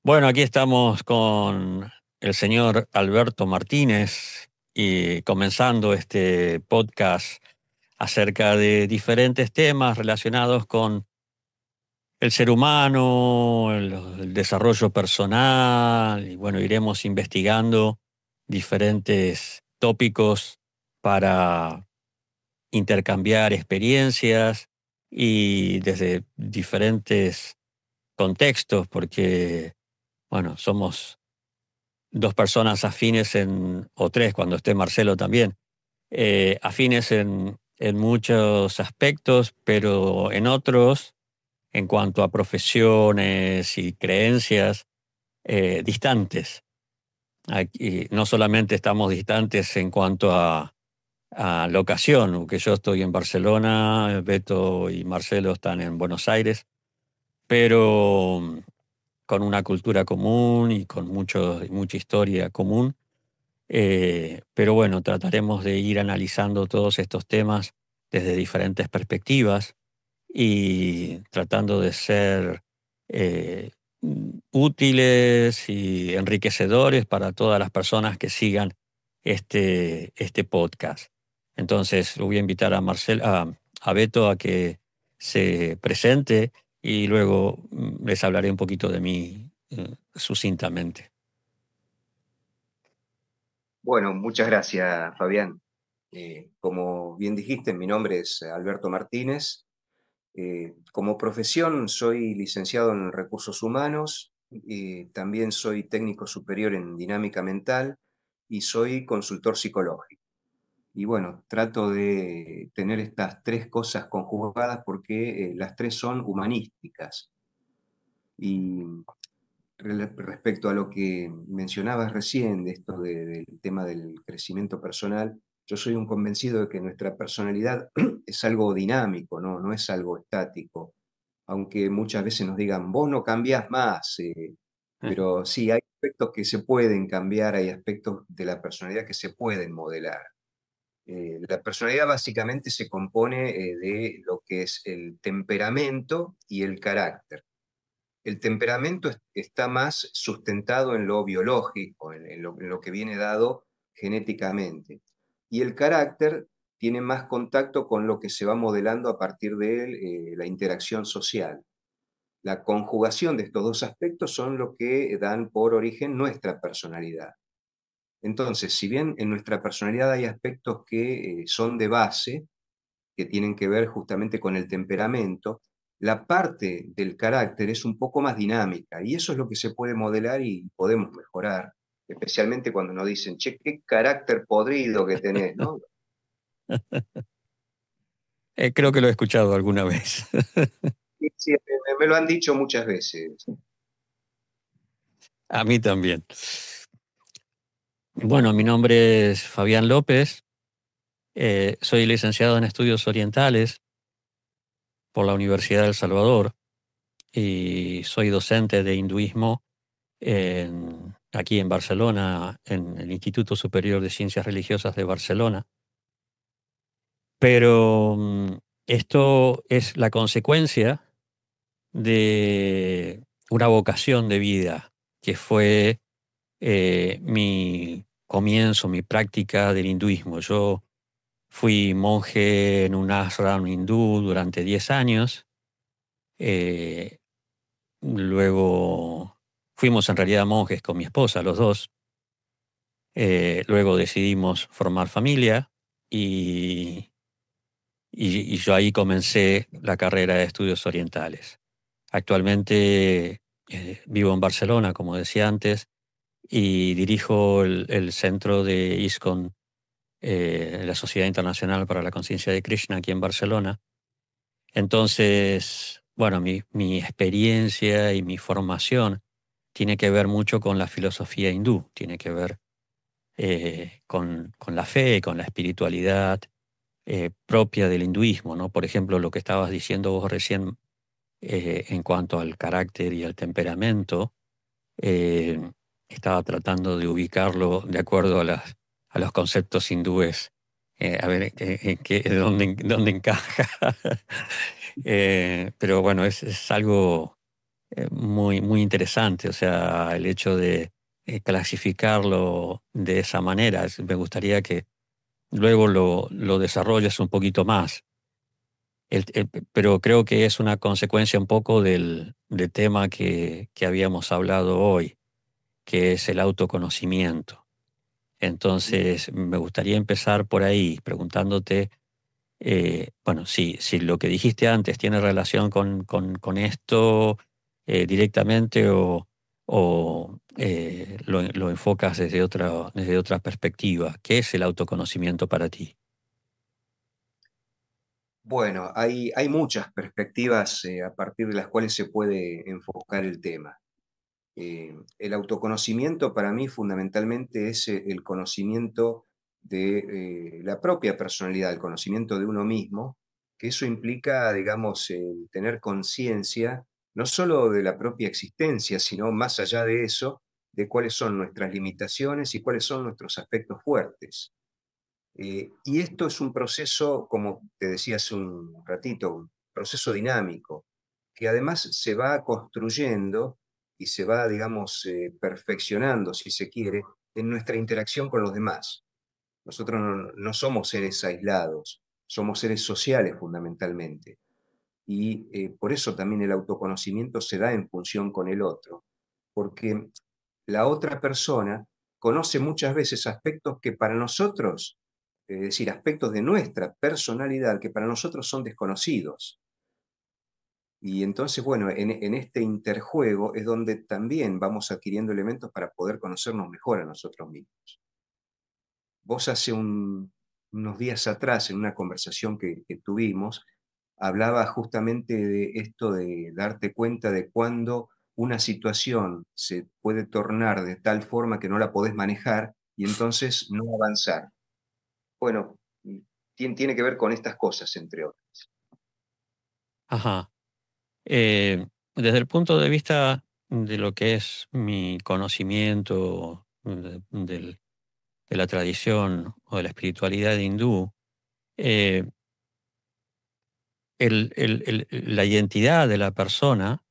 Bueno, aquí estamos con el señor Alberto Martínez y comenzando este podcast acerca de diferentes temas relacionados con el ser humano, el desarrollo personal y bueno, iremos investigando diferentes tópicos para intercambiar experiencias y desde diferentes contextos, porque bueno, somos dos personas afines o tres, cuando esté Marcelo también, afines en muchos aspectos, pero en otros, en cuanto a profesiones y creencias, distantes. Aquí no solamente estamos distantes en cuanto a locación, porque yo estoy en Barcelona, Beto y Marcelo están en Buenos Aires, pero con una cultura común y con mucha historia común. Pero bueno, trataremos de ir analizando todos estos temas desde diferentes perspectivas y tratando de ser eh, útiles y enriquecedores para todas las personas que sigan este podcast. Entonces, voy a invitar a Beto a que se presente y luego les hablaré un poquito de mí sucintamente. Bueno, muchas gracias, Fabián. Como bien dijiste, mi nombre es Alberto Martínez. Como profesión soy licenciado en recursos humanos, también soy técnico superior en dinámica mental y soy consultor psicológico. Y bueno, trato de tener estas tres cosas conjugadas porque las tres son humanísticas. Y respecto a lo que mencionabas recién, de esto del tema del crecimiento personal, yo soy un convencido de que nuestra personalidad es algo dinámico, ¿no? No es algo estático, aunque muchas veces nos digan, vos no cambiás más, pero sí, hay aspectos que se pueden cambiar, hay aspectos de la personalidad que se pueden modelar. La personalidad básicamente se compone de lo que es el temperamento y el carácter. El temperamento está más sustentado en lo biológico, en lo que viene dado genéticamente. Y el carácter tiene más contacto con lo que se va modelando a partir de la interacción social. La conjugación de estos dos aspectos son lo que dan por origen nuestra personalidad. Entonces, si bien en nuestra personalidad hay aspectos que son de base, que tienen que ver justamente con el temperamento, la parte del carácter es un poco más dinámica y eso es lo que se puede modelar y podemos mejorar, especialmente cuando nos dicen, che, qué carácter podrido que tenés, ¿no? Creo que lo he escuchado alguna vez. Sí, sí, me lo han dicho muchas veces. A mí también. Bueno, mi nombre es Fabián López. Soy licenciado en Estudios Orientales por la Universidad de El Salvador y soy docente de hinduismo aquí en Barcelona, en el Instituto Superior de Ciencias Religiosas de Barcelona. Pero esto es la consecuencia de una vocación de vida que fue mi comienzo, mi práctica del hinduismo. Yo fui monje en un ashram hindú durante 10 años. eh, Luego fuimos en realidad monjes con mi esposa, los dos. Luego decidimos formar familia y, y yo ahí comencé la carrera de estudios orientales. Actualmente vivo en Barcelona, como decía antes, y dirijo el centro de ISKCON, la Sociedad Internacional para la Conciencia de Krishna, aquí en Barcelona. Entonces, bueno, mi experiencia y mi formación tiene que ver mucho con la filosofía hindú, tiene que ver con la fe, con la espiritualidad propia del hinduismo, ¿no? Por ejemplo, lo que estabas diciendo vos recién en cuanto al carácter y al temperamento, eh, estaba tratando de ubicarlo de acuerdo a los conceptos hindúes, a ver dónde encaja. Pero bueno, es algo muy, muy interesante. O sea, el hecho de clasificarlo de esa manera. Me gustaría que luego lo desarrolles un poquito más. Pero creo que es una consecuencia un poco del tema que habíamos hablado hoy, que es el autoconocimiento. Entonces, me gustaría empezar por ahí, preguntándote, bueno, si lo que dijiste antes tiene relación con esto directamente o lo enfocas desde otra perspectiva. ¿Qué es el autoconocimiento para ti? Bueno, hay muchas perspectivas a partir de las cuales se puede enfocar el tema. El autoconocimiento para mí fundamentalmente es el conocimiento de la propia personalidad, el conocimiento de uno mismo, que eso implica, digamos, el tener conciencia no solo de la propia existencia, sino más allá de eso, de cuáles son nuestras limitaciones y cuáles son nuestros aspectos fuertes. Y esto es un proceso, como te decía hace un ratito, un proceso dinámico, que además se va construyendo y se va, digamos, perfeccionando, si se quiere, en nuestra interacción con los demás. Nosotros no somos seres aislados, somos seres sociales fundamentalmente. Y por eso también el autoconocimiento se da en función con el otro, porque la otra persona conoce muchas veces aspectos que para nosotros, es decir, aspectos de nuestra personalidad que para nosotros son desconocidos. Y entonces, bueno, en este interjuego es donde también vamos adquiriendo elementos para poder conocernos mejor a nosotros mismos. Vos hace unos días atrás, en una conversación que tuvimos, hablaba justamente de esto de darte cuenta de cuando una situación se puede tornar de tal forma que no la podés manejar y entonces no avanzar. Bueno, tiene que ver con estas cosas, entre otras. Ajá. Desde el punto de vista de lo que es mi conocimiento de la tradición o de la espiritualidad hindú, eh, la identidad de la persona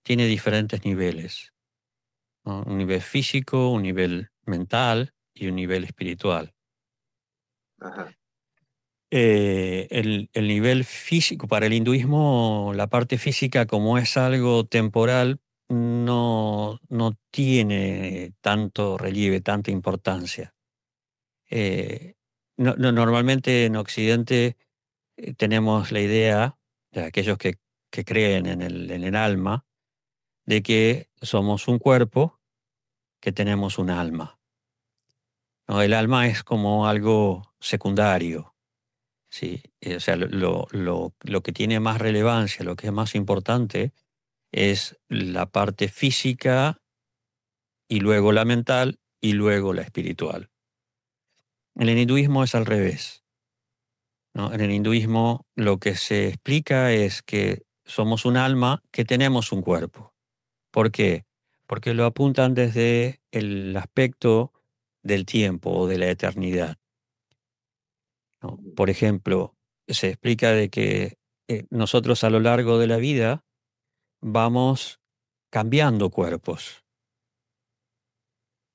tiene diferentes niveles, ¿no? Un nivel físico, un nivel mental y un nivel espiritual. Ajá. El nivel físico, para el hinduismo, la parte física, como es algo temporal, no tiene tanto relieve, tanta importancia. Normalmente en Occidente tenemos la idea de aquellos que creen en el alma, de que somos un cuerpo, que tenemos un alma, ¿no? El alma es como algo secundario. Sí, o sea, lo que tiene más relevancia, lo que es más importante, es la parte física y luego la mental y luego la espiritual. En el hinduismo es al revés, ¿no? En el hinduismo lo que se explica es que somos un alma que tenemos un cuerpo. ¿Por qué? Porque lo apuntan desde el aspecto del tiempo o de la eternidad, ¿no? Por ejemplo, se explica de que nosotros a lo largo de la vida vamos cambiando cuerpos.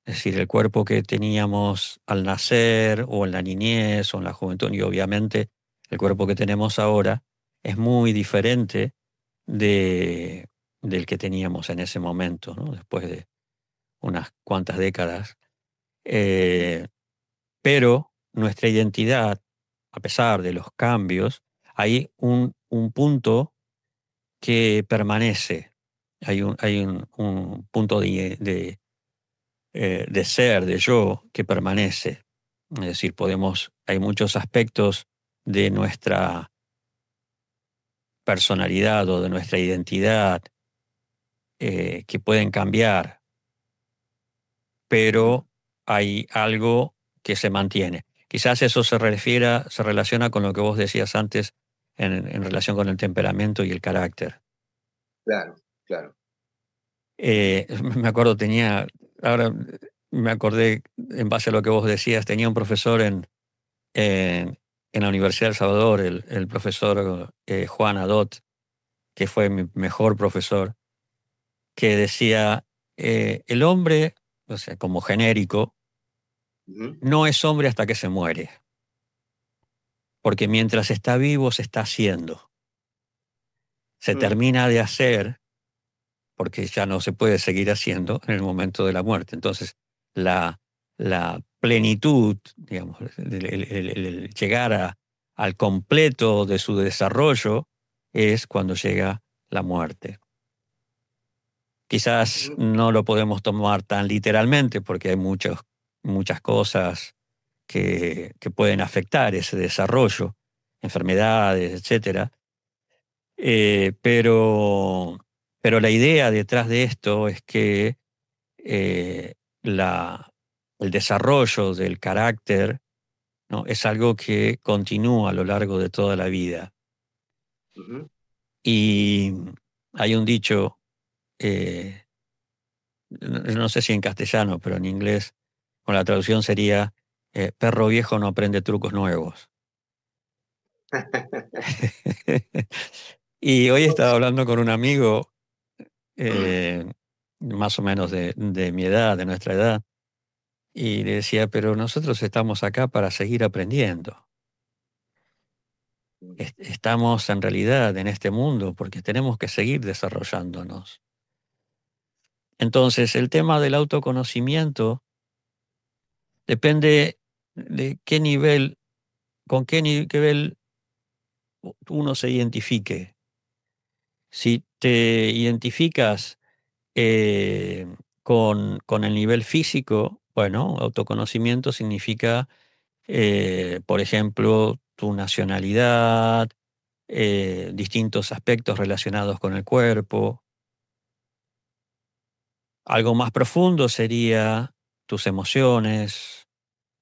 Es decir, el cuerpo que teníamos al nacer o en la niñez o en la juventud, y obviamente el cuerpo que tenemos ahora es muy diferente de, del que teníamos en ese momento, ¿no? Después de unas cuantas décadas. Eh, pero nuestra identidad, a pesar de los cambios, hay un punto que permanece. Hay un punto de ser, de yo, que permanece. Es decir, hay muchos aspectos de nuestra personalidad o de nuestra identidad que pueden cambiar, Ujú. pero hay algo que se mantiene. Quizás eso se relaciona con lo que vos decías antes en relación con el temperamento y el carácter. Claro, claro. Me acuerdo, ahora me acordé en base a lo que vos decías, tenía un profesor en la Universidad de El Salvador, el profesor Juan Adot, que fue mi mejor profesor. que decía, el hombre, o sea, como genérico, Ujú, no es hombre hasta que se muere, porque mientras está vivo se está haciendo, se mm, termina de hacer, porque ya no se puede seguir haciendo en el momento de la muerte. Entonces, la, la plenitud, digamos, el llegar al completo de su desarrollo es cuando llega la muerte. Quizás ujú, no lo podemos tomar tan literalmente porque hay muchas cosas que pueden afectar ese desarrollo, enfermedades, etcétera. Eh, pero, pero la idea detrás de esto es que eh, la- el desarrollo del carácter, ¿no? Es algo que continúa a lo largo de toda la vida. ujú. Y hay un dicho, no sé si en castellano, pero en inglés, con la traducción sería, perro viejo no aprende trucos nuevos. Y hoy estaba hablando con un amigo, eh, más o menos de mi edad, de nuestra edad, y le decía, pero nosotros estamos acá para seguir aprendiendo. Estamos en realidad en este mundo porque tenemos que seguir desarrollándonos. Entonces, el tema del autoconocimiento depende de qué nivel, con qué nivel uno se identifique. Si te identificas eh, con el nivel físico, bueno, autoconocimiento significa, por ejemplo, tu nacionalidad, distintos aspectos relacionados con el cuerpo. Algo más profundo sería tus emociones,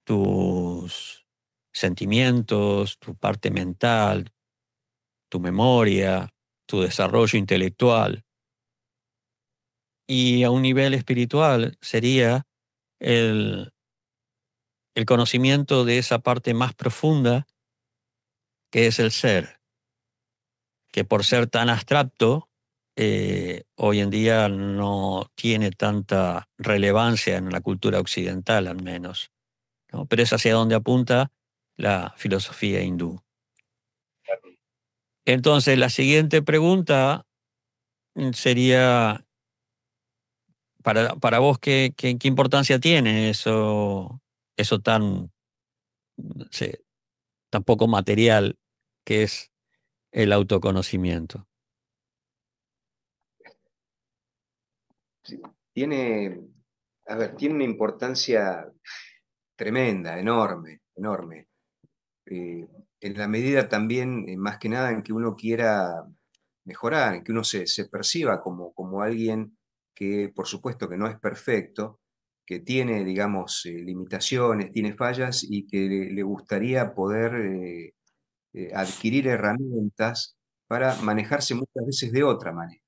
tus sentimientos, tu parte mental, tu memoria, tu desarrollo intelectual. Y a un nivel espiritual sería el, el conocimiento de esa parte más profunda que es el ser, que por ser tan abstracto, hoy en día no tiene tanta relevancia en la cultura occidental al menos, ¿no? Pero es hacia donde apunta la filosofía hindú. Entonces, la siguiente pregunta sería, para vos, ¿qué importancia tiene eso tan, no sé, tan poco material que es el autoconocimiento? Sí, tiene, a ver, tiene una importancia tremenda, enorme, enorme. En la medida también, más que nada, en que uno quiera mejorar, en que uno se perciba como alguien que, por supuesto, que no es perfecto, que tiene, digamos, limitaciones, tiene fallas y que le gustaría poder adquirir herramientas para manejarse muchas veces de otra manera.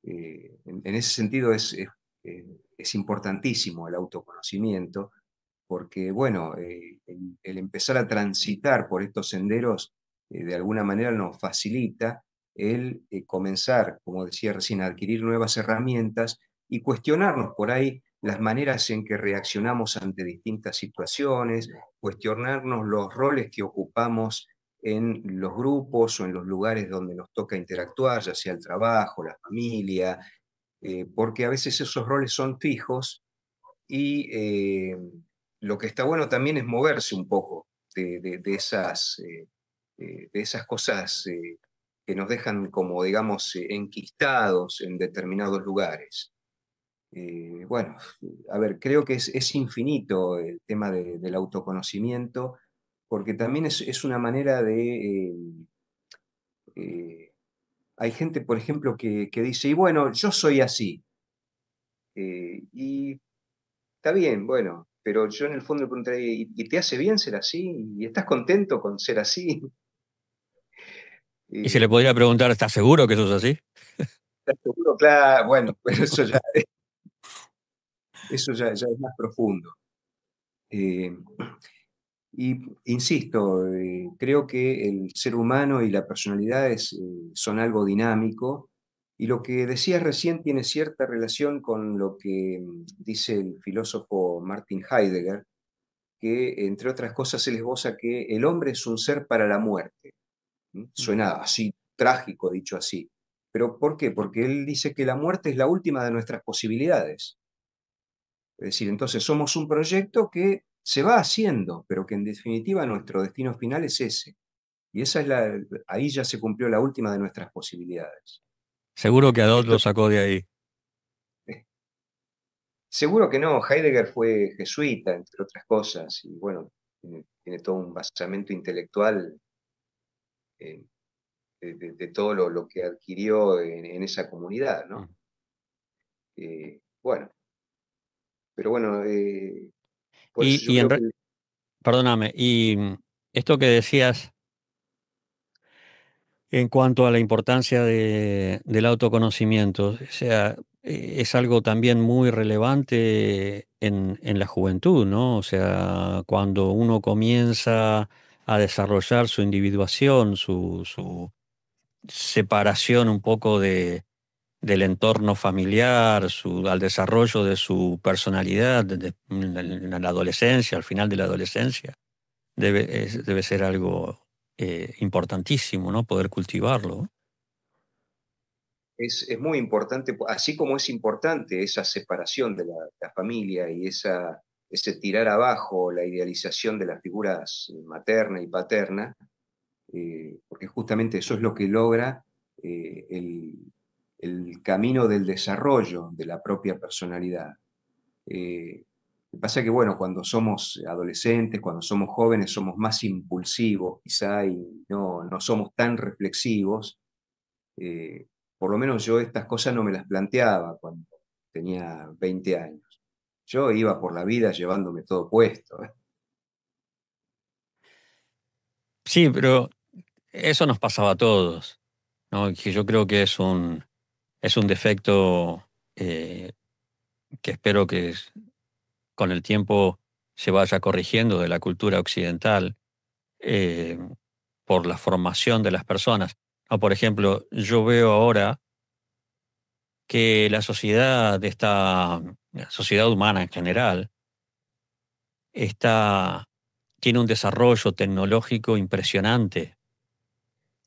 En ese sentido es importantísimo el autoconocimiento porque, bueno, el empezar a transitar por estos senderos de alguna manera nos facilita el comenzar, como decía recién, a adquirir nuevas herramientas y cuestionarnos por ahí las maneras en que reaccionamos ante distintas situaciones, cuestionarnos los roles que ocupamos en los grupos o en los lugares donde nos toca interactuar, ya sea el trabajo, la familia, porque a veces esos roles son fijos y lo que está bueno también es moverse un poco de esas cosas que nos dejan como, digamos, enquistados en determinados lugares. Bueno, a ver, creo que es infinito el tema del autoconocimiento, porque también es una manera de... eh, hay gente, por ejemplo, que dice, y bueno, yo soy así. Y está bien, bueno, pero yo en el fondo le preguntaría, ¿y te hace bien ser así? ¿Y estás contento con ser así? Y se le Eh, podría preguntar, ¿estás seguro que eso es así? ¿Estás seguro? Claro, bueno, pero eso ya es más profundo. Eh, y insisto, creo que el ser humano y la personalidad son algo dinámico Y lo que decías recién tiene cierta relación con lo que dice el filósofo Martin Heidegger, que entre otras cosas él esboza que el hombre es un ser para la muerte. Suena así trágico dicho así. ¿Pero por qué? Porque él dice que la muerte es la última de nuestras posibilidades. Es decir, entonces somos un proyecto que se va haciendo, pero que en definitiva nuestro destino final es ese. Y esa es ahí ya se cumplió la última de nuestras posibilidades. Seguro que Adot Esto lo sacó de ahí. eh, seguro que no, Heidegger fue jesuita, entre otras cosas, y bueno, tiene todo un basamento intelectual eh, de todo lo que adquirió en esa comunidad, ¿no? Bueno, pero bueno, por eso Y, yo y en, creo re- que Perdóname, y esto que decías en cuanto a la importancia del autoconocimiento, o sea, es algo también muy relevante en la juventud, ¿no? O sea, cuando uno comienza a desarrollar su individuación, su separación un poco del entorno familiar, al desarrollo de su personalidad en la adolescencia, al final de la adolescencia, debe ser algo importantísimo, ¿no? Poder cultivarlo. es muy importante, así como es importante esa separación de la familia y ese tirar abajo la idealización de las figuras materna y paterna, porque justamente eso es lo que logra el camino del desarrollo de la propia personalidad. Lo que pasa es que, bueno, cuando somos adolescentes, cuando somos jóvenes, somos más impulsivos quizá y no somos tan reflexivos. Eh, por lo menos yo estas cosas no me las planteaba cuando tenía 20 años. Yo iba por la vida llevándome todo puesto, ¿eh? Sí, pero eso nos pasaba a todos, ¿no? Que yo creo que es un defecto que espero con el tiempo se vaya corrigiendo de la cultura occidental eh, por la formación de las personas. No, por ejemplo, yo veo ahora que la sociedad humana en general, está, tiene un desarrollo tecnológico impresionante.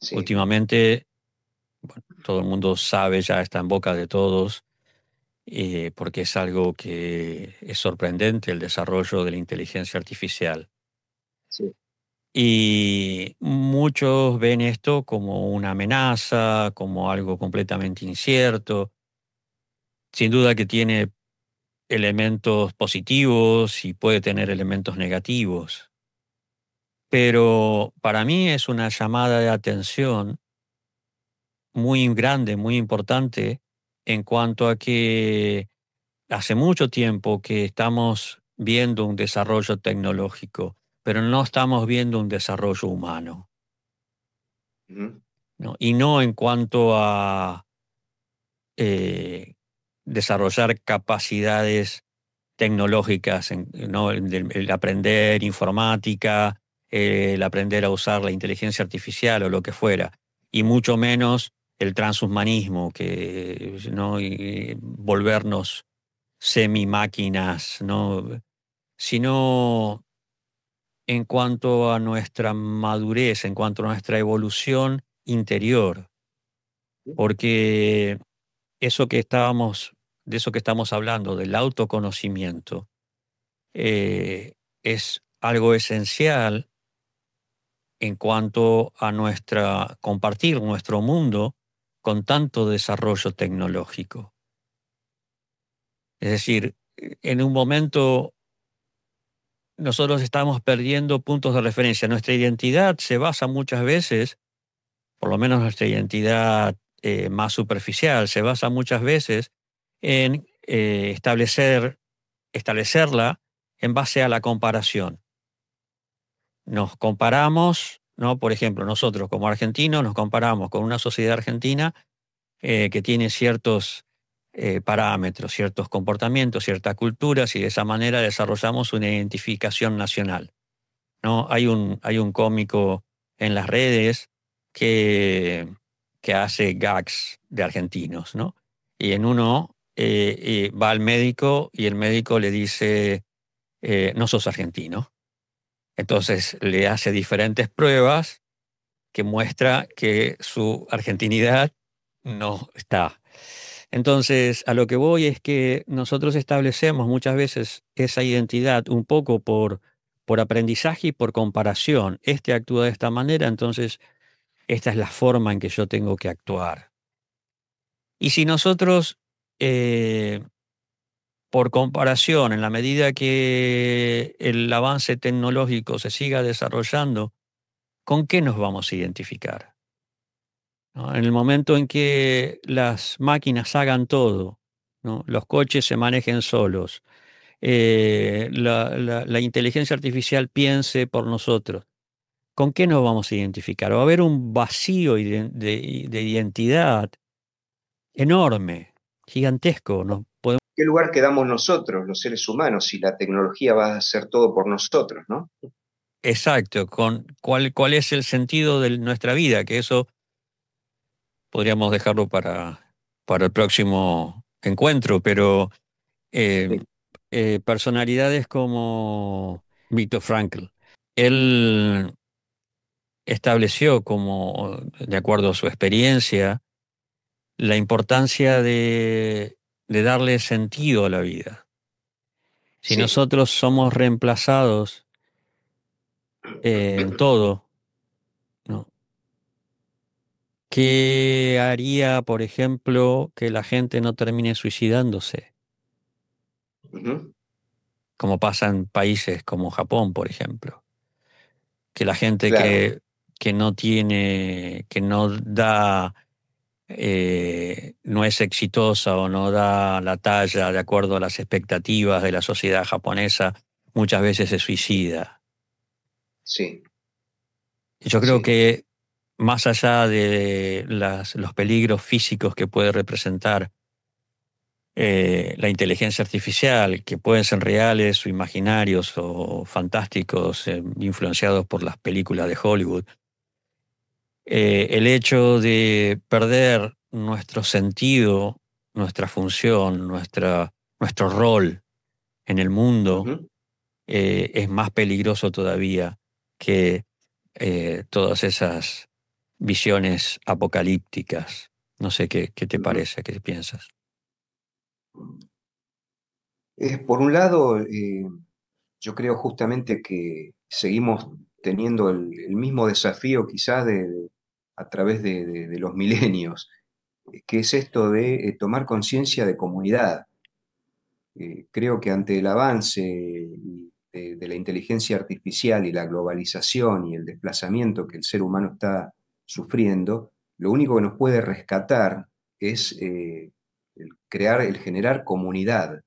Sí, Últimamente, bueno, todo el mundo sabe, ya está en boca de todos, porque es algo que es sorprendente, el desarrollo de la inteligencia artificial. sí. Y muchos ven esto como una amenaza, como algo completamente incierto. Sin duda que tiene elementos positivos y puede tener elementos negativos. Pero para mí es una llamada de atención muy grande, muy importante, en cuanto a que hace mucho tiempo que estamos viendo un desarrollo tecnológico, pero no estamos viendo un desarrollo humano, Ujú. ¿no? Y no en cuanto a eh, desarrollar capacidades tecnológicas, ¿no? El aprender informática, el aprender a usar la inteligencia artificial o lo que fuera, y mucho menos el transhumanismo, ¿no? Y volvernos semi-máquinas, ¿no? Sino en cuanto a nuestra madurez, en cuanto a nuestra evolución interior, porque eso que estábamos, de eso que estamos hablando, del autoconocimiento, eh, es algo esencial en cuanto a compartir nuestro mundo con tanto desarrollo tecnológico. Es decir, en un momento nosotros estamos perdiendo puntos de referencia. Nuestra identidad se basa muchas veces, por lo menos nuestra identidad más superficial, se basa muchas veces en establecerla en base a la comparación. Nos comparamos, ¿no? Por ejemplo, nosotros como argentinos nos comparamos con una sociedad argentina que tiene ciertos parámetros, ciertos comportamientos, ciertas culturas, y de esa manera desarrollamos una identificación nacional, ¿no? Hay un cómico en las redes que, que hace gags de argentinos, ¿no? Y en uno va al médico y el médico le dice, no sos argentino. Entonces le hace diferentes pruebas que muestra que su argentinidad no está. Entonces, a lo que voy es que nosotros establecemos muchas veces esa identidad un poco por aprendizaje y por comparación. Este actúa de esta manera, entonces esta es la forma en que yo tengo que actuar. Y si nosotros, eh, por comparación, en la medida que el avance tecnológico se siga desarrollando, ¿con qué nos vamos a identificar? ¿No? En el momento en que las máquinas hagan todo, ¿no? Los coches se manejen solos, la inteligencia artificial piense por nosotros, ¿con qué nos vamos a identificar? Va a haber un vacío de identidad enorme, gigantesco. ¿No? ¿Qué lugar quedamos nosotros, los seres humanos, si la tecnología va a hacer todo por nosotros, ¿no? Exacto, con cuál es el sentido de nuestra vida, que eso podríamos dejarlo para el próximo encuentro, pero eh, Sí. personalidades como Viktor Frankl, él estableció como, de acuerdo a su experiencia, la importancia de darle sentido a la vida. Si Sí. nosotros somos reemplazados en todo, ¿no? ¿Qué haría, por ejemplo, que la gente no termine suicidándose? Ujú. Como pasa en países como Japón, por ejemplo. Que la gente Claro, que no tiene, que no da, no es exitosa o no da la talla de acuerdo a las expectativas de la sociedad japonesa, muchas veces se suicida. sí, Y yo creo sí. que más allá de los peligros físicos que puede representar la inteligencia artificial, que pueden ser reales o imaginarios o fantásticos, influenciados por las películas de Hollywood, el hecho de perder nuestro sentido, nuestra función, nuestro rol en el mundo, Ujú, es más peligroso todavía que todas esas visiones apocalípticas. No sé qué te ujú. parece, qué piensas. Por un lado, yo creo justamente que seguimos teniendo el mismo desafío quizás a través de los milenios, que es esto de tomar conciencia de comunidad. Creo que ante el avance de la inteligencia artificial y la globalización y el desplazamiento que el ser humano está sufriendo, lo único que nos puede rescatar es el generar comunidad.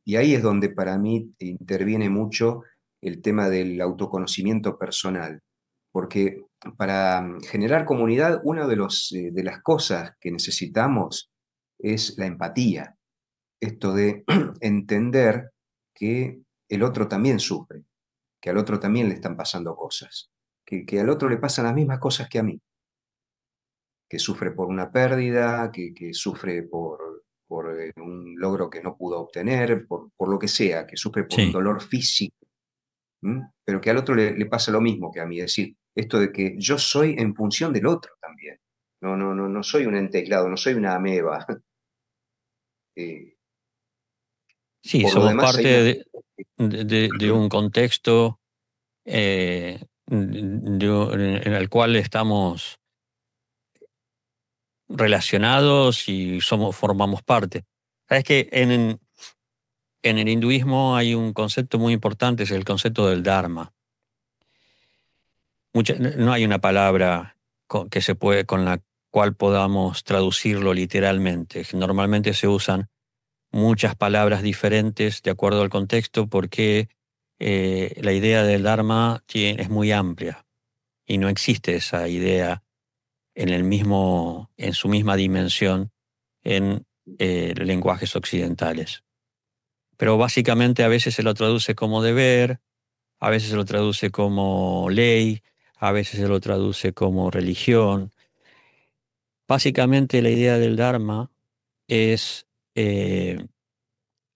Y ahí es donde para mí interviene mucho el tema del autoconocimiento personal, porque para generar comunidad, una de las cosas que necesitamos es la empatía, esto de entender que el otro también sufre, que al otro también le están pasando cosas, que al otro le pasan las mismas cosas que a mí, que sufre por una pérdida, que sufre por un logro que no pudo obtener, por lo que sea, que sufre por un Sí. dolor físico, ¿m? Pero que al otro le pasa lo mismo que a mí, es decir, esto de que yo soy en función del otro también. No soy un ente aislado, no soy una ameba. Eh, Sí, por lo somos demás, hay parte una... de un contexto en el cual estamos relacionados y formamos parte. Sabes que en el hinduismo hay un concepto muy importante, es el concepto del Dharma. No hay una palabra con la cual podamos traducirlo literalmente. Normalmente se usan muchas palabras diferentes de acuerdo al contexto porque la idea del Dharma es muy amplia y no existe esa idea en su misma dimensión en lenguajes occidentales. Pero básicamente a veces se lo traduce como deber, a veces se lo traduce como ley, a veces se lo traduce como religión. Básicamente la idea del Dharma es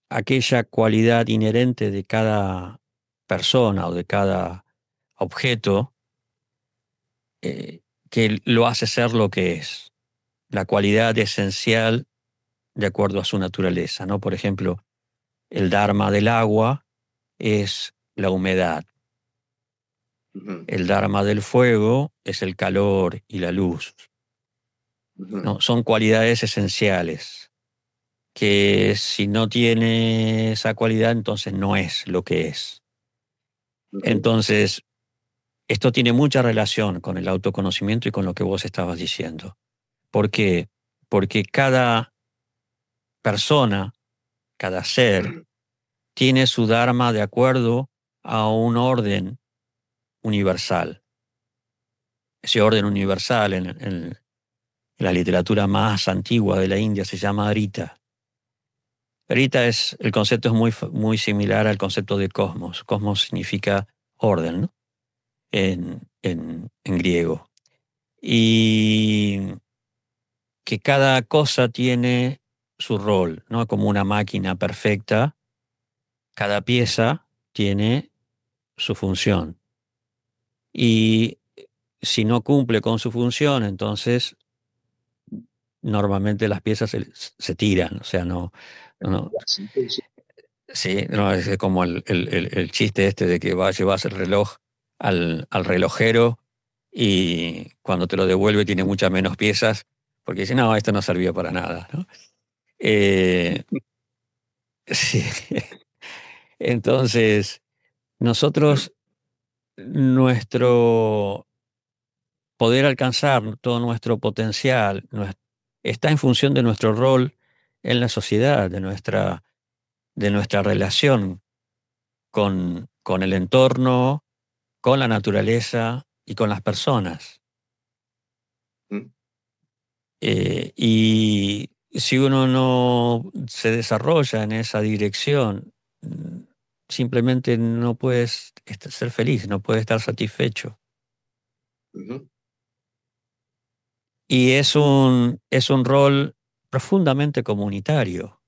aquella cualidad inherente de cada persona o de cada objeto eh, que lo hace ser lo que es, la cualidad esencial de acuerdo a su naturaleza, ¿no? Por ejemplo, el Dharma del agua es la humedad, Ujú, el Dharma del fuego es el calor y la luz, ujú, ¿no? Son cualidades esenciales que si no tiene esa cualidad, entonces no es lo que es. ujú, Entonces, esto tiene mucha relación con el autoconocimiento y con lo que vos estabas diciendo. ¿Por qué? Porque cada persona, cada ser, ujú. tiene su Dharma de acuerdo a un orden universal. Ese orden universal en la literatura más antigua de la India se llama Rita. Rita es, el concepto es muy similar al concepto de cosmos. Cosmos significa orden, ¿no? En griego. Y que cada cosa tiene su rol, ¿no? Como una máquina perfecta, cada pieza tiene su función. Y si no cumple con su función, entonces normalmente las piezas se tiran, o sea, no, Sí, sí. sí, no, es como el chiste este de que llevas el reloj al relojero y cuando te lo devuelve tiene muchas menos piezas porque dice, no, esto no servía para nada, ¿no? Eh, sí. Entonces, nosotros, nuestro poder alcanzar todo nuestro potencial está en función de nuestro rol en la sociedad, de nuestra relación con el entorno, con la naturaleza y con las personas. Ujú. Y si uno no se desarrolla en esa dirección, simplemente no puedes ser feliz, no puedes estar satisfecho. Ujú. Y es un rol profundamente comunitario,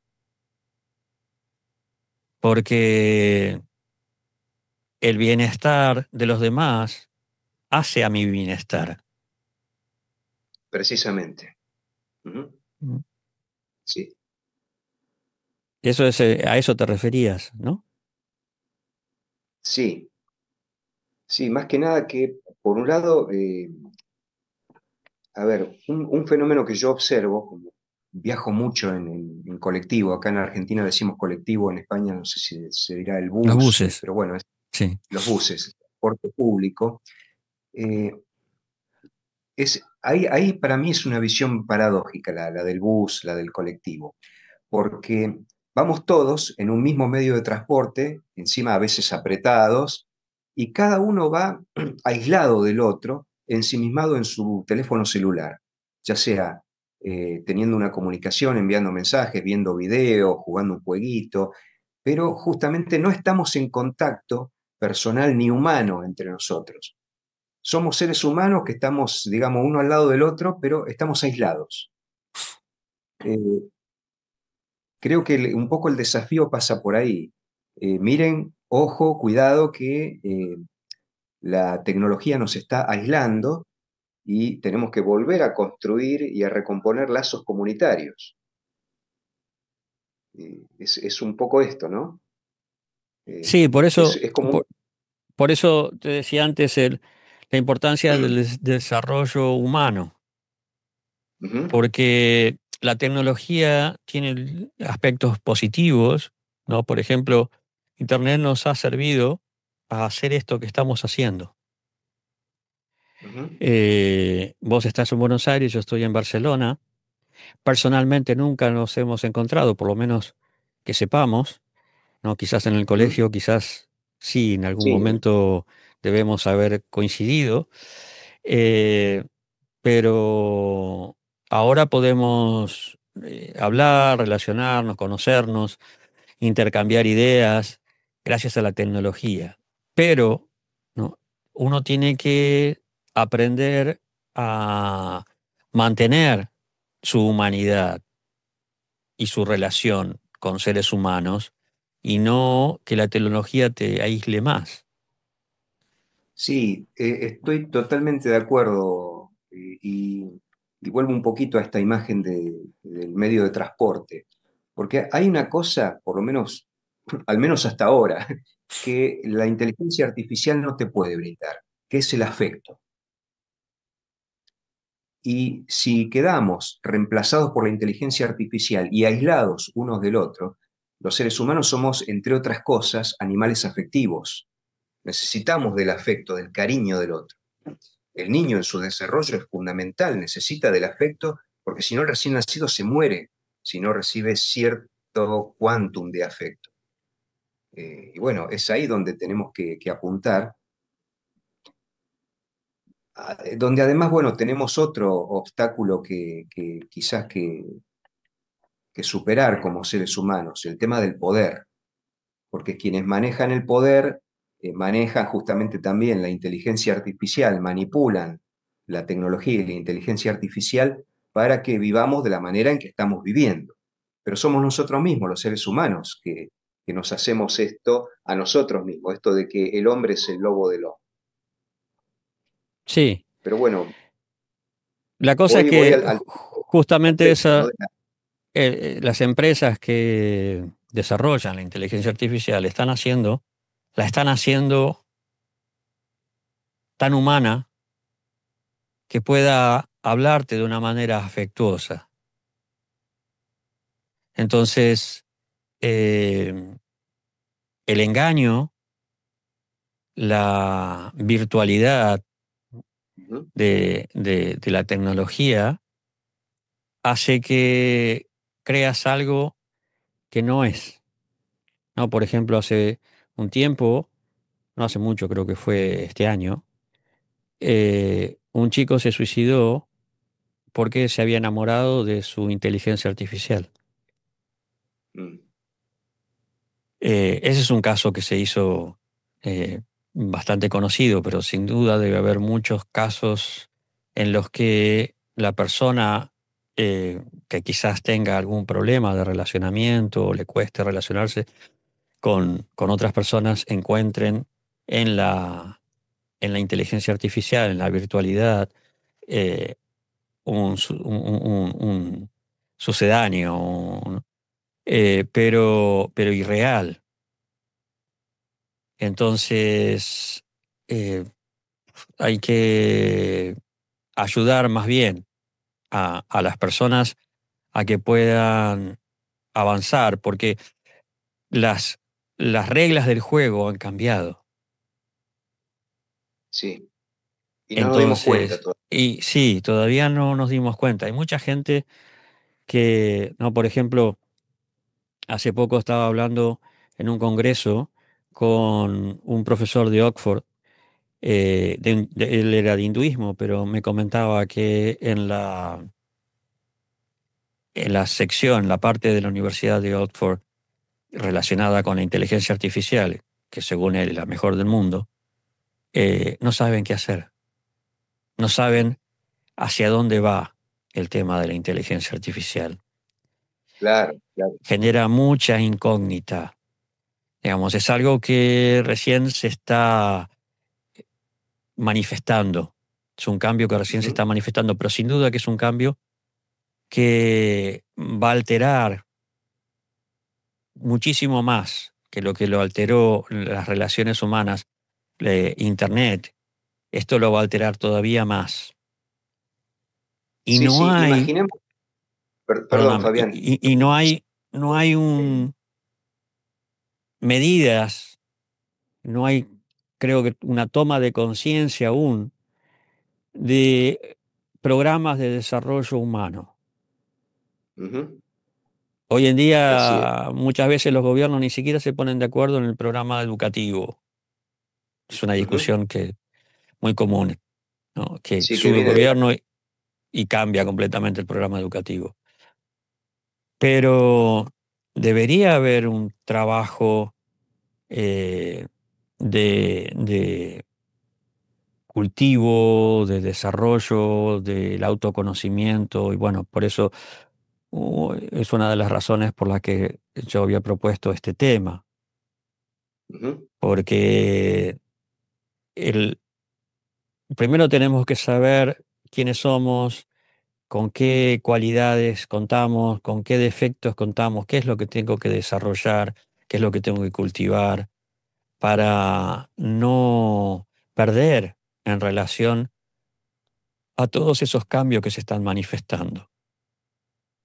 porque el bienestar de los demás hace a mi bienestar. Precisamente. Ujú. Mm. Sí, Eso es, a eso te referías, ¿no? sí, sí, más que nada que, por un lado, a ver, un fenómeno que yo observo, como viajo mucho en colectivo, acá en Argentina decimos colectivo, en España no sé si se dirá el Los bus, buses, pero bueno, es sí. los buses, el transporte público. eh, ahí para mí es una visión paradójica, la del bus, la del colectivo, porque vamos todos en un mismo medio de transporte, encima a veces apretados, y cada uno va aislado del otro, ensimismado en su teléfono celular, ya sea teniendo una comunicación, enviando mensajes, viendo videos, jugando un jueguito, pero justamente no estamos en contacto personal ni humano entre nosotros. Somos seres humanos que estamos, digamos, uno al lado del otro, pero estamos aislados. Eh, Creo que un poco el desafío pasa por ahí. Miren, ojo, cuidado que la tecnología nos está aislando y tenemos que volver a construir y a recomponer lazos comunitarios. Es un poco esto, ¿no? Sí, Es como un... por eso te decía antes la importancia del desarrollo humano, Ujú, porque la tecnología tiene aspectos positivos, ¿no? Por ejemplo, Internet nos ha servido a hacer esto que estamos haciendo. ujú, Vos estás en Buenos Aires, yo estoy en Barcelona. Personalmente nunca nos hemos encontrado, por lo menos que sepamos, ¿no? Quizás en el ujú. colegio, quizás sí, en algún Sí, momento debemos haber coincidido, eh, pero ahora podemos hablar, relacionarnos, conocernos, intercambiar ideas gracias a la tecnología. Pero, ¿no? Uno tiene que aprender a mantener su humanidad y su relación con seres humanos y no que la tecnología te aísle más. Sí, estoy totalmente de acuerdo y vuelvo un poquito a esta imagen del medio de transporte, porque hay una cosa, por lo menos, al menos hasta ahora, que la inteligencia artificial no te puede brindar, que es el afecto. Y si quedamos reemplazados por la inteligencia artificial y aislados unos del otro, los seres humanos somos, entre otras cosas, animales afectivos. Necesitamos del afecto, del cariño del otro. El niño en su desarrollo es fundamental, necesita del afecto, porque si no el recién nacido se muere, si no recibe cierto quantum de afecto. Y bueno, es ahí donde tenemos que apuntar, donde además, bueno, tenemos otro obstáculo que quizás que superar como seres humanos, el tema del poder, porque quienes manejan el poder manejan justamente también la inteligencia artificial, manipulan la tecnología y la inteligencia artificial para que vivamos de la manera en que estamos viviendo. Pero somos nosotros mismos, los seres humanos, que nos hacemos esto a nosotros mismos, esto de que el hombre es el lobo del hombre. Sí, Pero bueno, la cosa es voy que al justamente aspecto, ¿no? las empresas que desarrollan la inteligencia artificial la están haciendo tan humana que pueda hablarte de una manera afectuosa. Entonces, eh, el engaño, la virtualidad Ujú. de la tecnología hace que creas algo que no es, ¿no? Por ejemplo, hace un tiempo, no hace mucho, creo que fue este año, un chico se suicidó porque se había enamorado de su inteligencia artificial. Mm. Ese es un caso que se hizo eh, bastante conocido, pero sin duda debe haber muchos casos en los que la persona que quizás tenga algún problema de relacionamiento o le cueste relacionarse con otras personas encuentren en en la inteligencia artificial, en la virtualidad, eh, un sucedáneo, pero irreal. Entonces, eh, hay que ayudar más bien a las personas a que puedan avanzar, porque las, las reglas del juego han cambiado. Sí, y no nos dimos cuenta Entonces, todavía. y sí, todavía no nos dimos cuenta. Hay mucha gente que, no, por ejemplo, hace poco estaba hablando en un congreso con un profesor de Oxford. Él era de hinduismo, pero me comentaba que en la sección, la parte de la Universidad de Oxford relacionada con la inteligencia artificial, que según él es la mejor del mundo, no saben qué hacer, no saben hacia dónde va el tema de la inteligencia artificial. Claro, claro. Genera mucha incógnita. Digamos, es algo que recién se está manifestando. Es un cambio que recién se Ujú. está manifestando, pero sin duda que es un cambio que va a alterar muchísimo más que lo alteró las relaciones humanas, Internet. Esto lo va a alterar todavía más. Y Sí, no sí, hay, imaginemos, perdón, perdóname, Fabián. y no hay medidas, no hay, creo que una toma de conciencia aún de programas de desarrollo humano. Ujú. Hoy en Así es. día muchas veces los gobiernos ni siquiera se ponen de acuerdo en el programa educativo. Es una Ujú. discusión que muy común, ¿no? Que Sí, que sube un viene de la... gobierno y cambia completamente el programa educativo. Pero debería haber un trabajo eh, de cultivo, de desarrollo, del autoconocimiento, y bueno, por eso es una de las razones por las que yo había propuesto este tema, Ujú, porque el, primero tenemos que saber quiénes somos, con qué cualidades contamos, con qué defectos contamos, qué es lo que tengo que desarrollar, qué es lo que tengo que cultivar para no perder en relación a todos esos cambios que se están manifestando.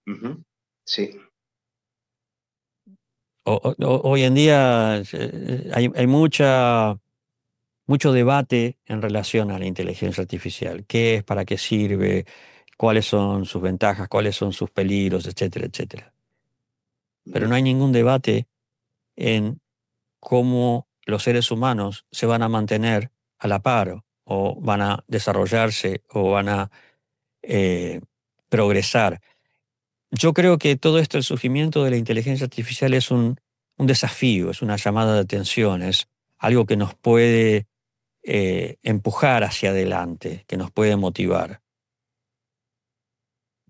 ujú. Sí, Hoy en día hay mucho debate en relación a la inteligencia artificial. ¿Qué es? ¿Para qué sirve? ¿Cuáles son sus ventajas? ¿Cuáles son sus peligros? Etcétera, etcétera. Pero no ujú, hay ningún debate en cómo los seres humanos se van a mantener a la par o van a desarrollarse o van a eh, progresar. Yo creo que todo esto, el surgimiento de la inteligencia artificial es un desafío, es una llamada de atención, es algo que nos puede empujar hacia adelante, que nos puede motivar,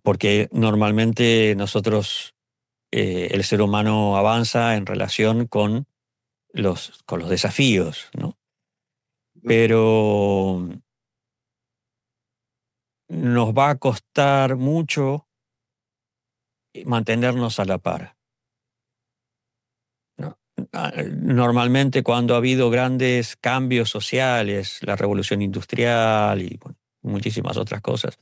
porque normalmente nosotros, el ser humano avanza en relación con los desafíos, ¿no? ujú. Pero nos va a costar mucho mantenernos a la par, ¿no? Normalmente cuando ha habido grandes cambios sociales, la revolución industrial y bueno, muchísimas otras cosas,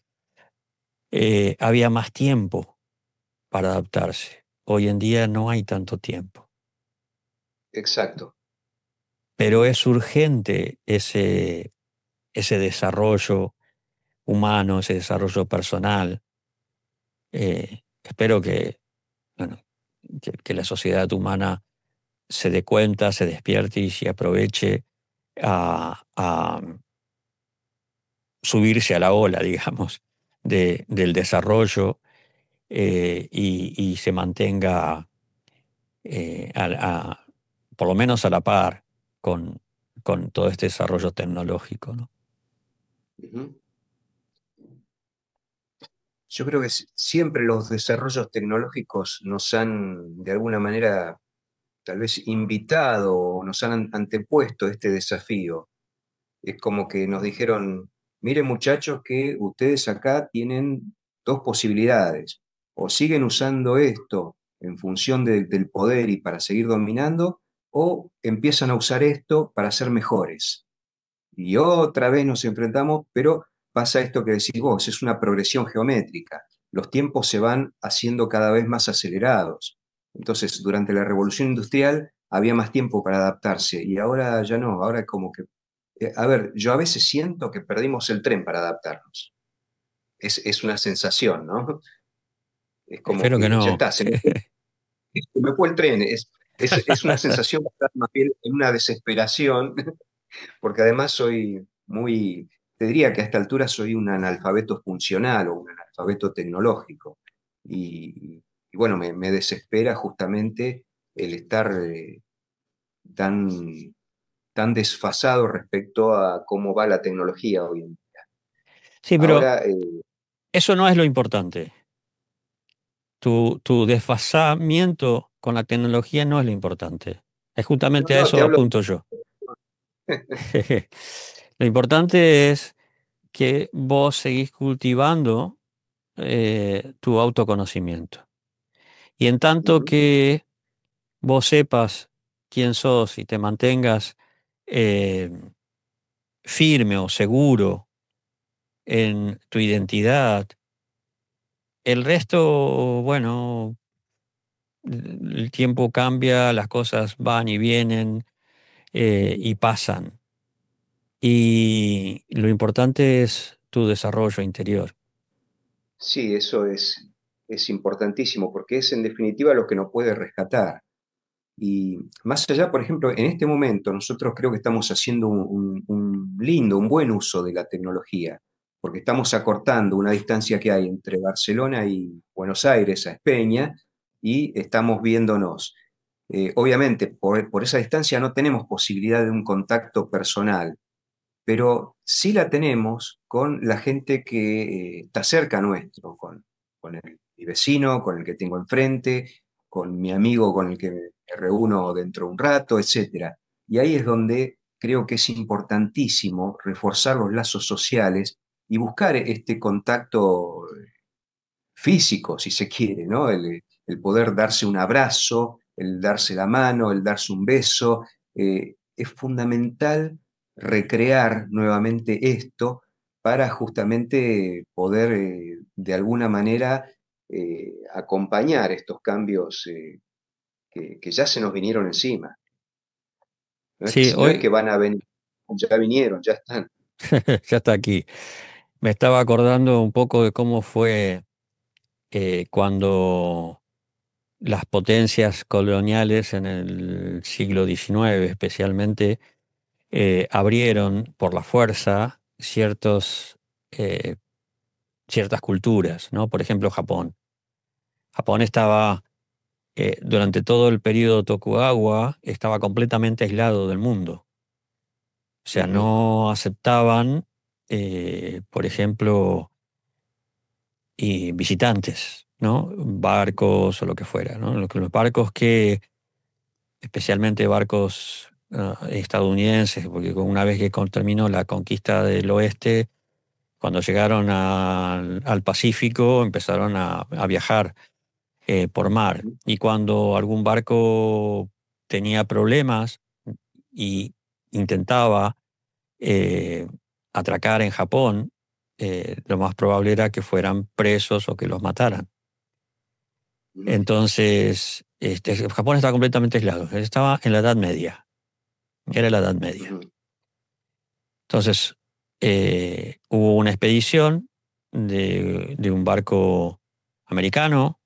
había más tiempo para adaptarse. Hoy en día no hay tanto tiempo, Exacto. pero es urgente ese desarrollo humano, ese desarrollo personal. Espero que, bueno, que la sociedad humana se dé cuenta, se despierte y se aproveche a subirse a la ola, digamos, del desarrollo y se mantenga eh, a- a- por lo menos a la par con, con todo este desarrollo tecnológico, ¿no? Ujú. Yo creo que siempre los desarrollos tecnológicos nos han, de alguna manera, tal vez invitado o nos han antepuesto este desafío. Es como que nos dijeron, miren muchachos que ustedes acá tienen dos posibilidades, o siguen usando esto en función del poder y para seguir dominando, o empiezan a usar esto para ser mejores. Y otra vez nos enfrentamos, pero pasa esto que decís vos, es una progresión geométrica. Los tiempos se van haciendo cada vez más acelerados. Entonces, durante la revolución industrial había más tiempo para adaptarse y ahora ya no, ahora como que... a ver, yo a veces siento que perdimos el tren para adaptarnos. Es una sensación, ¿no? Es como Espero que que ya no. está, se me fue el tren. Es una sensación de estar más bien en una desesperación porque además soy muy, te diría que a esta altura soy un analfabeto funcional o un analfabeto tecnológico. Y bueno, me desespera justamente el estar tan, tan desfasado respecto a cómo va la tecnología hoy en día. Sí, pero Ahora, eso no es lo importante. Tu desfasamiento con la tecnología no es lo importante. Es no, justamente a no, te eso hablo... apunto yo. Lo importante es que vos seguís cultivando tu autoconocimiento. Y en tanto Ujú, que vos sepas quién sos y te mantengas eh, firme o seguro en tu identidad, el resto, bueno, el tiempo cambia, las cosas van y vienen y pasan. Y lo importante es tu desarrollo interior. sí, eso es importantísimo porque es en definitiva lo que nos puede rescatar. Y más allá, por ejemplo, en este momento nosotros creo que estamos haciendo un lindo, un buen uso de la tecnología, porque estamos acortando una distancia que hay entre Barcelona y Buenos Aires, a Espeña, y estamos viéndonos. Obviamente, por esa distancia no tenemos posibilidad de un contacto personal, pero sí la tenemos con la gente que está cerca nuestro, con mi vecino, con el que tengo enfrente, con mi amigo con el que me reúno dentro de un rato, etcétera. Y ahí es donde creo que es importantísimo reforzar los lazos sociales y buscar este contacto físico, si se quiere, ¿no? El poder darse un abrazo, el darse la mano, el darse un beso. Es fundamental recrear nuevamente esto para justamente poder, de alguna manera, acompañar estos cambios que ya se nos vinieron encima. Sí, No es que hoy van a venir, ya vinieron, ya están. ya está aquí. Me estaba acordando un poco de cómo fue cuando las potencias coloniales en el siglo XIX especialmente abrieron por la fuerza eh, ciertas culturas, ¿no? Por ejemplo, Japón. Japón estaba, durante todo el periodo Tokugawa, estaba completamente aislado del mundo. O sea, Ujú, no aceptaban, por ejemplo, visitantes, ¿no? Barcos o lo que fuera, ¿no? Los barcos que, especialmente barcos estadounidenses, porque una vez que terminó la conquista del oeste, cuando llegaron al Pacífico, empezaron a viajar por mar. ujú, Y cuando algún barco tenía problemas y intentaba eh, atracar en Japón, lo más probable era que fueran presos o que los mataran. ujú, Entonces, Japón estaba completamente aislado. Estaba en la Edad Media. Era la Edad Media. ujú, Entonces, hubo una expedición de un barco americano,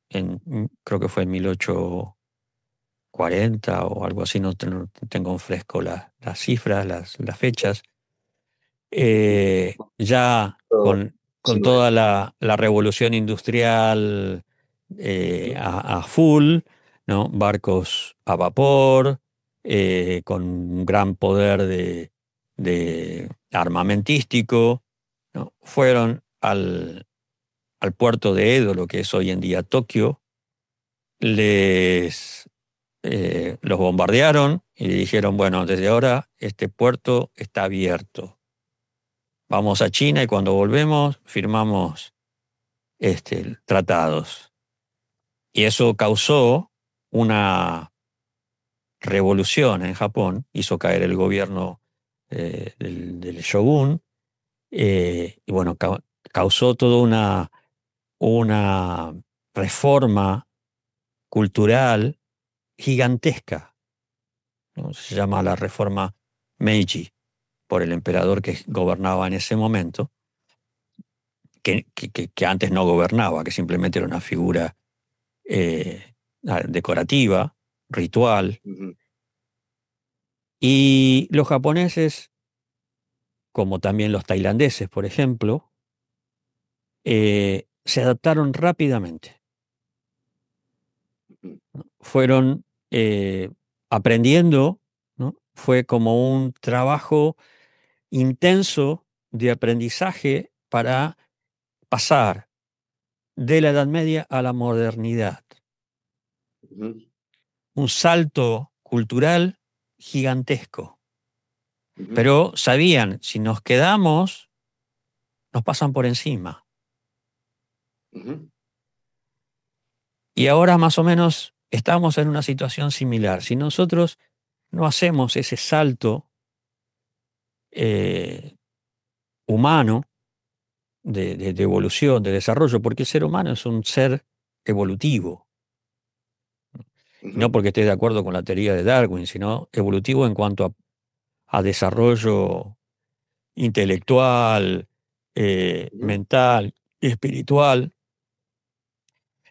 creo que fue en 1840 o algo así, no tengo fresco las cifras, las fechas, ujú. ya Todo con 19. toda la revolución industrial Ujú, a full, ¿no? Barcos a vapor, con un gran poder de armamentístico, ¿no? Fueron al puerto de Edo, lo que es hoy en día Tokio, los bombardearon y le dijeron, bueno, desde ahora este puerto está abierto. Vamos a China y cuando volvemos firmamos tratados. Y eso causó una revolución en Japón, hizo caer el gobierno del shogun, y bueno, causó toda una reforma cultural gigantesca, ¿no? Se llama la reforma Meiji, por el emperador que gobernaba en ese momento, que antes no gobernaba, que simplemente era una figura decorativa, ritual. ujú, Y los japoneses, como también los tailandeses, por ejemplo, se adaptaron rápidamente. ujú, Fueron aprendiendo, ¿no? Fue como un trabajo intenso de aprendizaje para pasar de la Edad Media a la modernidad. ujú, Un salto cultural gigantesco. ujú, Pero sabían, si nos quedamos, nos pasan por encima. ujú, Y ahora más o menos estamos en una situación similar. Si nosotros no hacemos ese salto eh, humano de evolución, de desarrollo, porque el ser humano es un ser evolutivo, y no ujú, porque esté de acuerdo con la teoría de Darwin, sino evolutivo en cuanto a desarrollo intelectual, ujú, mental, espiritual.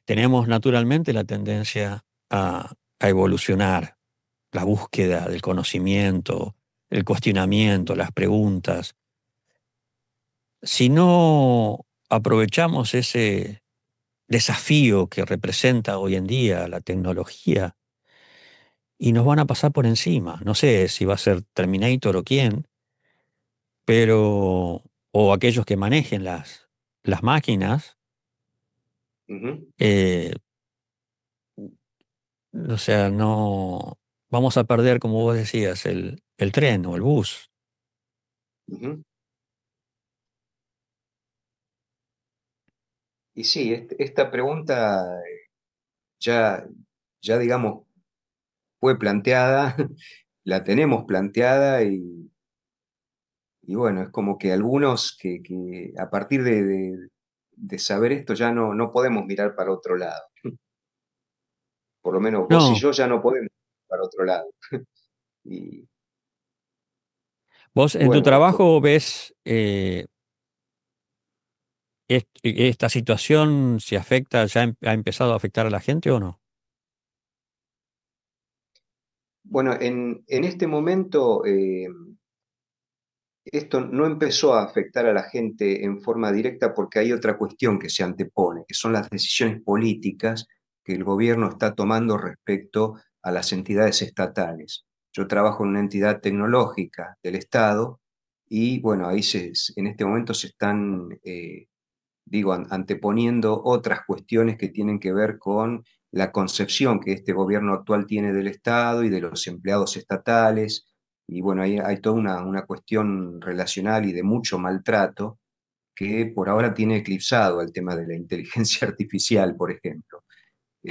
Tenemos naturalmente la tendencia a evolucionar, la búsqueda del conocimiento, el cuestionamiento, las preguntas. Si no aprovechamos ese desafío que representa hoy en día la tecnología, y nos van a pasar por encima. No sé si va a ser Terminator o quién, pero, o aquellos que manejen las máquinas, Ujú, eh, o sea, no vamos a perder, como vos decías, el tren o el bus. ujú. Y sí, esta pregunta ya, ya digamos, fue planteada, la tenemos planteada y bueno, es como que algunos que a partir de saber esto ya no podemos mirar para otro lado. Por lo menos vos y No, yo ya no podemos mirar para otro lado. Y, vos y en tu bueno, esto, trabajo ves esta situación, si afecta, ya ha empezado a afectar a la gente o no. bueno, en este momento esto no empezó a afectar a la gente en forma directa porque hay otra cuestión que se antepone, que son las decisiones políticas que el gobierno está tomando respecto a las entidades estatales. Yo trabajo en una entidad tecnológica del Estado y bueno, ahí en este momento se están, digo, anteponiendo otras cuestiones que tienen que ver con la concepción que este gobierno actual tiene del Estado y de los empleados estatales. Y bueno, ahí hay toda una cuestión relacional y de mucho maltrato que por ahora tiene eclipsado el tema de la inteligencia artificial, por ejemplo.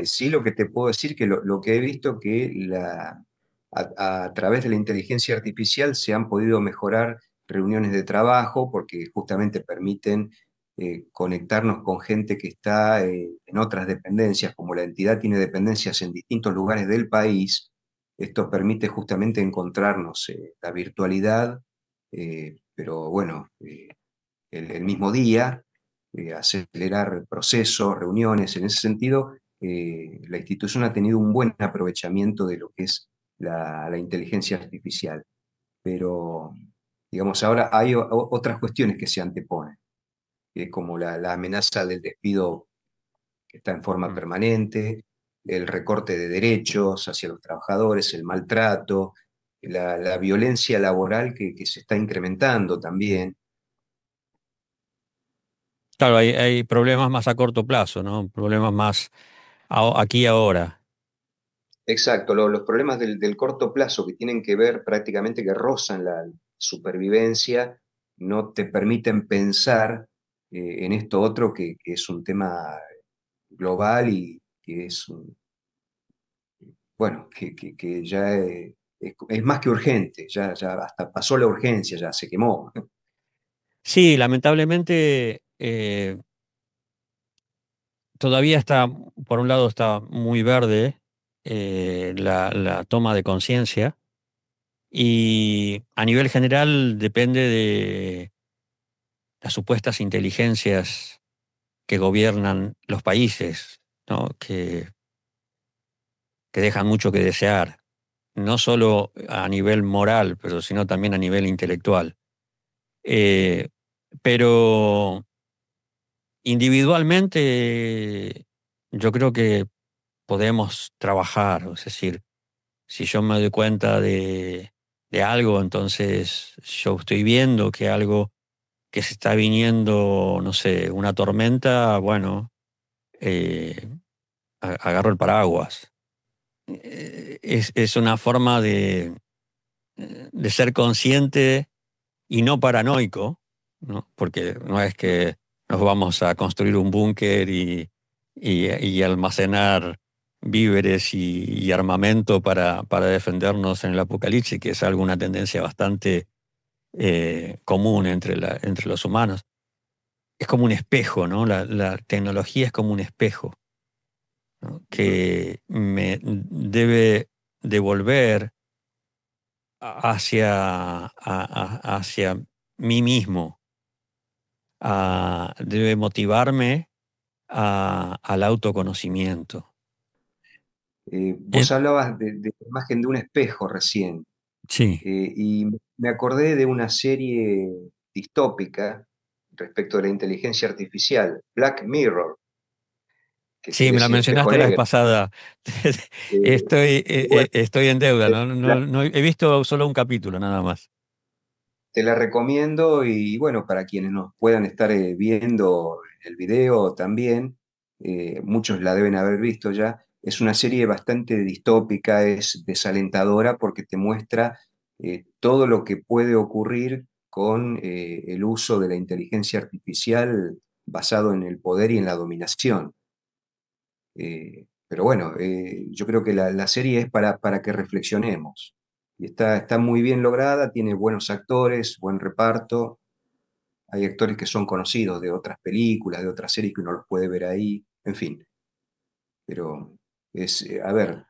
Sí, lo que te puedo decir que lo que he visto que a través de la inteligencia artificial se han podido mejorar reuniones de trabajo porque justamente permiten conectarnos con gente que está en otras dependencias, como la entidad tiene dependencias en distintos lugares del país, esto permite justamente encontrarnos la virtualidad, pero bueno, el mismo día, acelerar procesos, reuniones. En ese sentido, la institución ha tenido un buen aprovechamiento de lo que es la inteligencia artificial. Pero, digamos, ahora hay otras cuestiones que se anteponen, como la amenaza del despido que está en forma Mm. permanente, el recorte de derechos hacia los trabajadores, el maltrato, la violencia laboral que se está incrementando también. Claro, hay problemas más a corto plazo, ¿no? Problemas más aquí y ahora. Exacto, los problemas del corto plazo que tienen que ver prácticamente que rozan la supervivencia, no te permiten pensar en esto otro que es un tema global y que es, bueno, que ya es más que urgente, ya hasta pasó la urgencia, ya se quemó. Sí, lamentablemente todavía está, por un lado está muy verde la toma de conciencia y a nivel general depende de las supuestas inteligencias que gobiernan los países, ¿no? Que dejan mucho que desear, no solo a nivel moral, pero sino también a nivel intelectual. Eh, pero individualmente yo creo que podemos trabajar, es decir, si yo me doy cuenta de algo, entonces yo estoy viendo que algo que se está viniendo, no sé, una tormenta, bueno, eh, agarro el paraguas. Es una forma de ser consciente y no paranoico, ¿no? Porque no es que nos vamos a construir un búnker y almacenar víveres y armamento para defendernos en el apocalipsis, que es alguna tendencia bastante común entre los humanos. Es como un espejo, ¿no? La tecnología es como un espejo, ¿no? Ujú. Que me debe devolver hacia mí mismo, debe motivarme al autoconocimiento. Vos Eh, hablabas de la imagen de un espejo recién. sí, Y me acordé de una serie distópica respecto de la inteligencia artificial, Black Mirror, que sí, quiere me la decir espejo mencionaste la vez negro. pasada. Eh, y bueno, Estoy en deuda, eh, no, la- he visto solo un capítulo nada más. te la recomiendo y bueno, para quienes nos puedan estar viendo el video también, muchos la deben haber visto ya. Es una serie bastante distópica, es desalentadora porque te muestra todo lo que puede ocurrir con el uso de la inteligencia artificial basado en el poder y en la dominación. Pero bueno, yo creo que la serie es para que reflexionemos. Y está muy bien lograda, tiene buenos actores, buen reparto. Hay actores que son conocidos de otras películas, de otras series que uno los puede ver ahí, en fin. Pero a ver,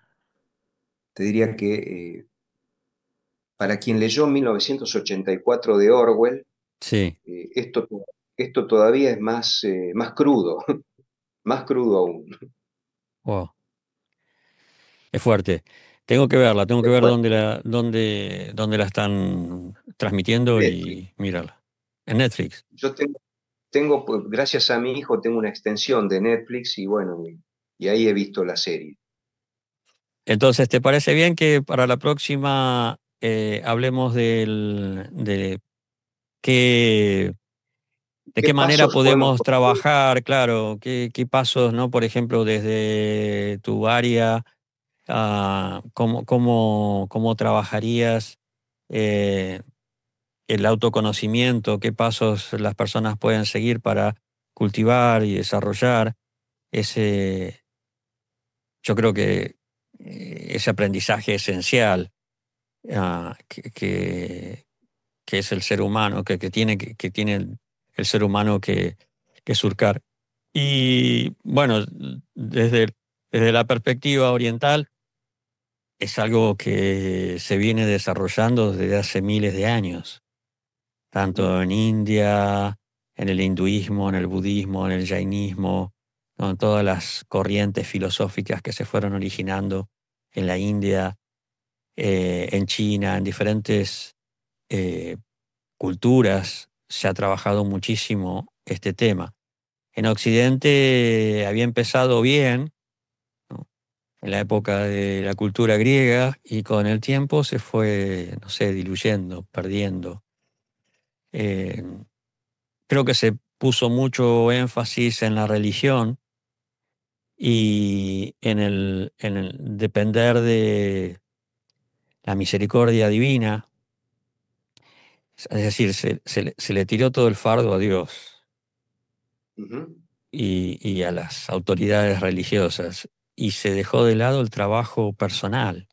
te diría que para quien leyó 1984 de Orwell, Sí, eh, esto, esto todavía es más crudo, más crudo aún. wow, es fuerte. Tengo que verla, tengo que Es ver fuerte. dónde la están transmitiendo Netflix. y mirarla. En Netflix. Yo pues, gracias a mi hijo, tengo una extensión de Netflix y bueno, y ahí he visto la serie. Entonces, ¿te parece bien que para la próxima hablemos de qué, de ¿Qué qué manera pasos podemos podemos conseguir? trabajar? Claro, qué pasos, ¿no? Por ejemplo, desde tu área, cómo trabajarías eh, el autoconocimiento, qué pasos las personas pueden seguir para cultivar y desarrollar ese, yo creo que ese aprendizaje esencial ah, que, que- que es el ser humano, que tiene el ser humano que surcar. Y bueno, desde la perspectiva oriental, es algo que se viene desarrollando desde hace miles de años, Ujú, tanto en India, en el hinduismo, en el budismo, en el jainismo, ¿no? En todas las corrientes filosóficas que se fueron originando en la India, en China, en diferentes eh, culturas se ha trabajado muchísimo este tema. En Occidente había empezado bien, ¿no? En la época de la cultura griega y con el tiempo se fue, no sé, diluyendo, perdiendo. Eh, Creo que se puso mucho énfasis en la religión y en el depender de la misericordia divina. Es decir, se le tiró todo el fardo a Dios ujú, y a las autoridades religiosas y se dejó de lado el trabajo personal,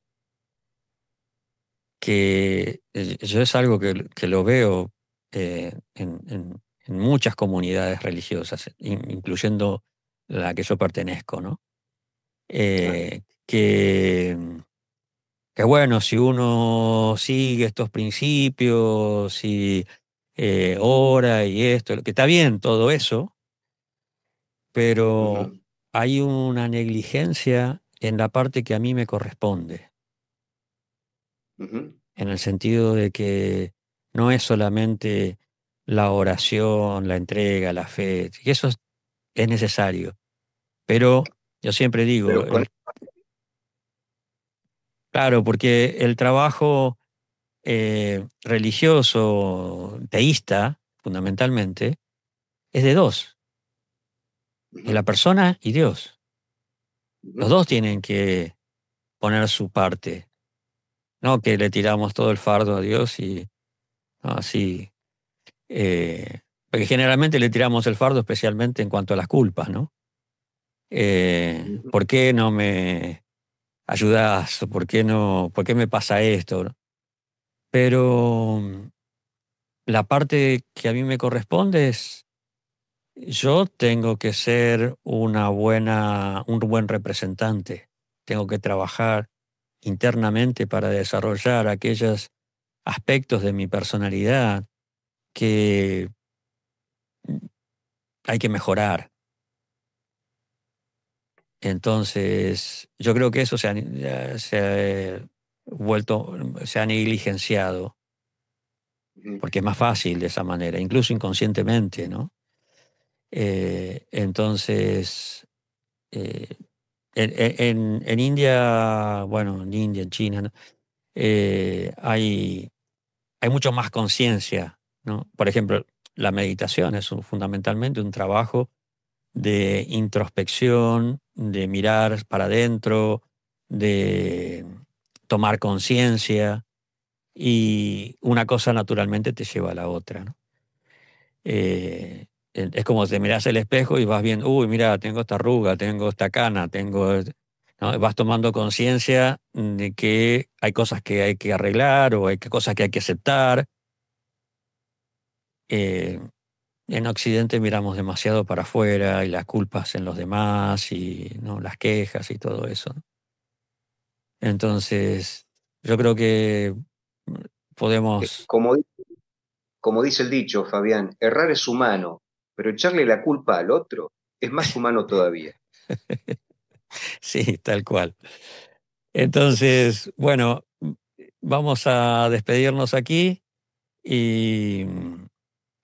que yo es algo que lo veo en muchas comunidades religiosas, incluyendo la que yo pertenezco, ¿no? claro, Que bueno, si uno sigue estos principios y ora y esto, que está bien todo eso, pero ujú, hay una negligencia en la parte que a mí me corresponde, ujú, en el sentido de que no es solamente la oración, la entrega, la fe, y eso es necesario, pero yo siempre digo, pero con, claro, porque el trabajo religioso, teísta, fundamentalmente, es de dos, de la ujú, persona y Dios. Los ujú, dos tienen que poner su parte, no que le tiramos todo el fardo a Dios y no, así. Porque generalmente le tiramos el fardo especialmente en cuanto a las culpas, ¿no? ujú, ¿Por qué no me ayudas? ¿Por qué no? ¿Por qué me pasa esto? ¿No? Pero la parte que a mí me corresponde es yo tengo que ser un buen representante. Tengo que trabajar internamente para desarrollar aquellos aspectos de mi personalidad que hay que mejorar. Entonces, yo creo que eso se ha negligenciado, ujú, porque es más fácil de esa manera, incluso inconscientemente, ¿no? Entonces, eh, en India, bueno, en India, en China, ¿no? Hay hay mucho más conciencia, ¿no? Por ejemplo, la meditación es fundamentalmente un trabajo de introspección, de mirar para adentro, de tomar conciencia, y una cosa naturalmente te lleva a la otra, ¿no? Es como si mirás el espejo y vas viendo, uy, mira, tengo esta arruga, tengo esta cana, ¿no? Vas tomando conciencia de que hay cosas que hay que arreglar o hay cosas que hay que aceptar. Eh, en Occidente miramos demasiado para afuera y las culpas en los demás y, ¿no?, las quejas y todo eso, ¿no? Entonces, yo creo que podemos... Como dice el dicho, Fabián, errar es humano, pero echarle la culpa al otro es más humano todavía. Sí, tal cual. Entonces, bueno, vamos a despedirnos aquí y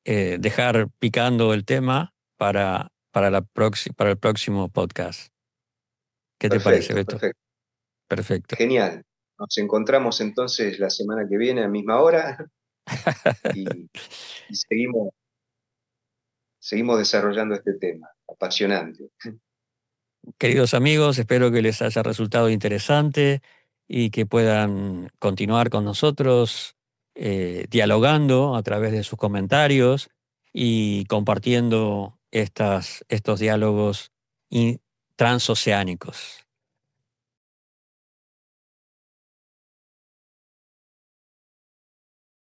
dejar picando el tema para el próximo podcast. ¿Qué te parece, Perfecto, Beto? perfecto. Perfecto. Genial. Nos encontramos entonces la semana que viene a misma hora y, y seguimos desarrollando este tema. Apasionante. Queridos amigos, espero que les haya resultado interesante y que puedan continuar con nosotros dialogando a través de sus comentarios y compartiendo estos diálogos transoceánicos.